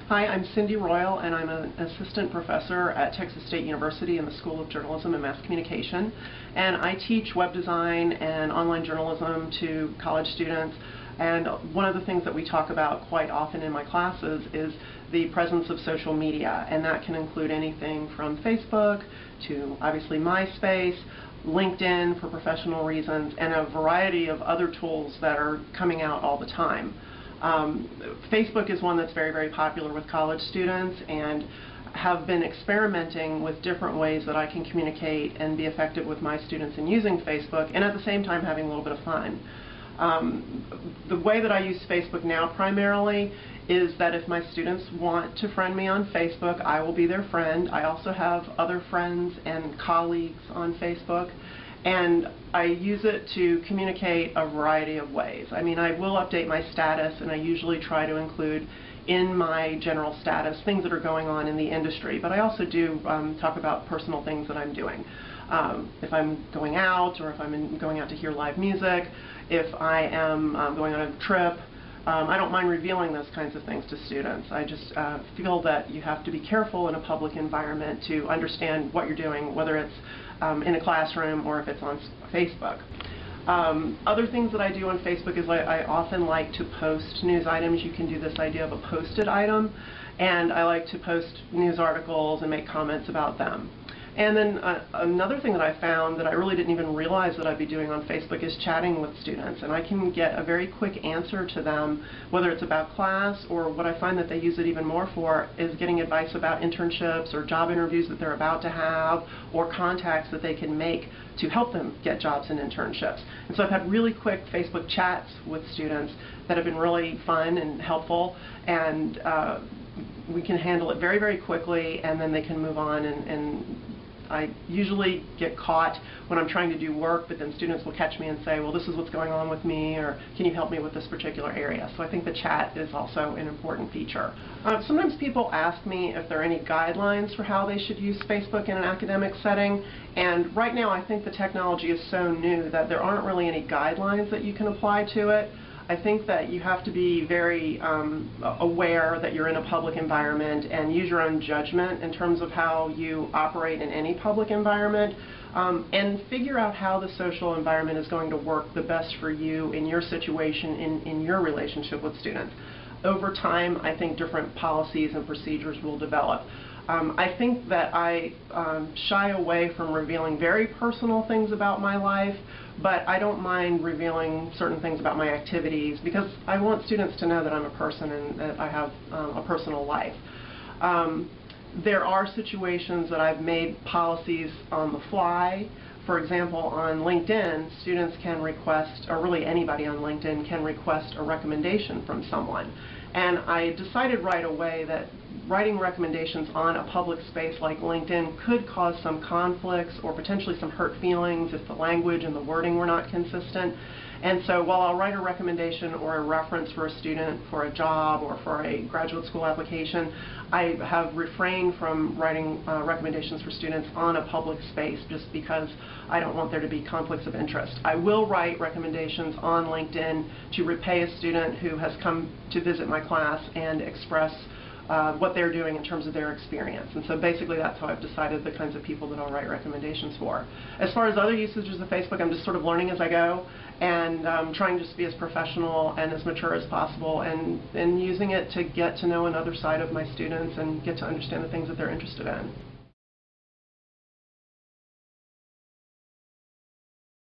Hi, I'm Cindy Royal, and I'm an assistant professor at Texas State University in the School of Journalism and Mass Communication. And I teach web design and online journalism to college students. And one of the things that we talk about quite often in my classes is the presence of social media. And that can include anything from Facebook to obviously MySpace, LinkedIn for professional reasons, and a variety of other tools that are coming out all the time. Facebook is one that's very, very popular with college students, and have been experimenting with different ways that I can communicate and be effective with my students in using Facebook, and at the same time having a little bit of fun. The way that I use Facebook now primarily is that if my students want to friend me on Facebook, I will be their friend. I also have other friends and colleagues on Facebook, and I use it to communicate a variety of ways. I mean, I will update my status, and I usually try to include in my general status things that are going on in the industry, but I also do talk about personal things that I'm doing. If I'm going out, or if I'm going out to hear live music, if I am going on a trip, I don't mind revealing those kinds of things to students. I just feel that you have to be careful in a public environment to understand what you're doing, whether it's in a classroom or if it's on Facebook. Other things that I do on Facebook is I often like to post news items. You can do this idea of a posted item, and I like to post news articles and make comments about them. And then another thing that I found that I really didn't even realize that I'd be doing on Facebook is chatting with students, and I can get a very quick answer to them, whether it's about class, or what I find that they use it even more for is getting advice about internships or job interviews that they're about to have, or contacts that they can make to help them get jobs and internships. And so I've had really quick Facebook chats with students that have been really fun and helpful, and we can handle it very, very quickly, and then they can move on. And I usually get caught when I'm trying to do work, but then students will catch me and say, well, this is what's going on with me, or can you help me with this particular area? So I think the chat is also an important feature. Sometimes people ask me if there are any guidelines for how they should use Facebook in an academic setting, and right now I think the technology is so new that there aren't really any guidelines that you can apply to it. I think that you have to be very aware that you're in a public environment and use your own judgment in terms of how you operate in any public environment, and figure out how the social environment is going to work the best for you in your situation, in your relationship with students. Over time, I think different policies and procedures will develop. I think that I shy away from revealing very personal things about my life, but I don't mind revealing certain things about my activities because I want students to know that I'm a person and that I have a personal life. There are situations that I've made policies on the fly. For example, on LinkedIn, students can request, or really anybody on LinkedIn can request a recommendation from someone. And I decided right away that writing recommendations on a public space like LinkedIn could cause some conflicts or potentially some hurt feelings if the language and the wording were not consistent. And so while I'll write a recommendation or a reference for a student for a job or for a graduate school application, I have refrained from writing recommendations for students on a public space just because I don't want there to be conflicts of interest. I will write recommendations on LinkedIn to repay a student who has come to visit my class and express what they're doing in terms of their experience. And so basically that's how I've decided the kinds of people that I'll write recommendations for. As far as other usages of Facebook, I'm just sort of learning as I go, and trying just to be as professional and as mature as possible, and using it to get to know another side of my students and get to understand the things that they're interested in.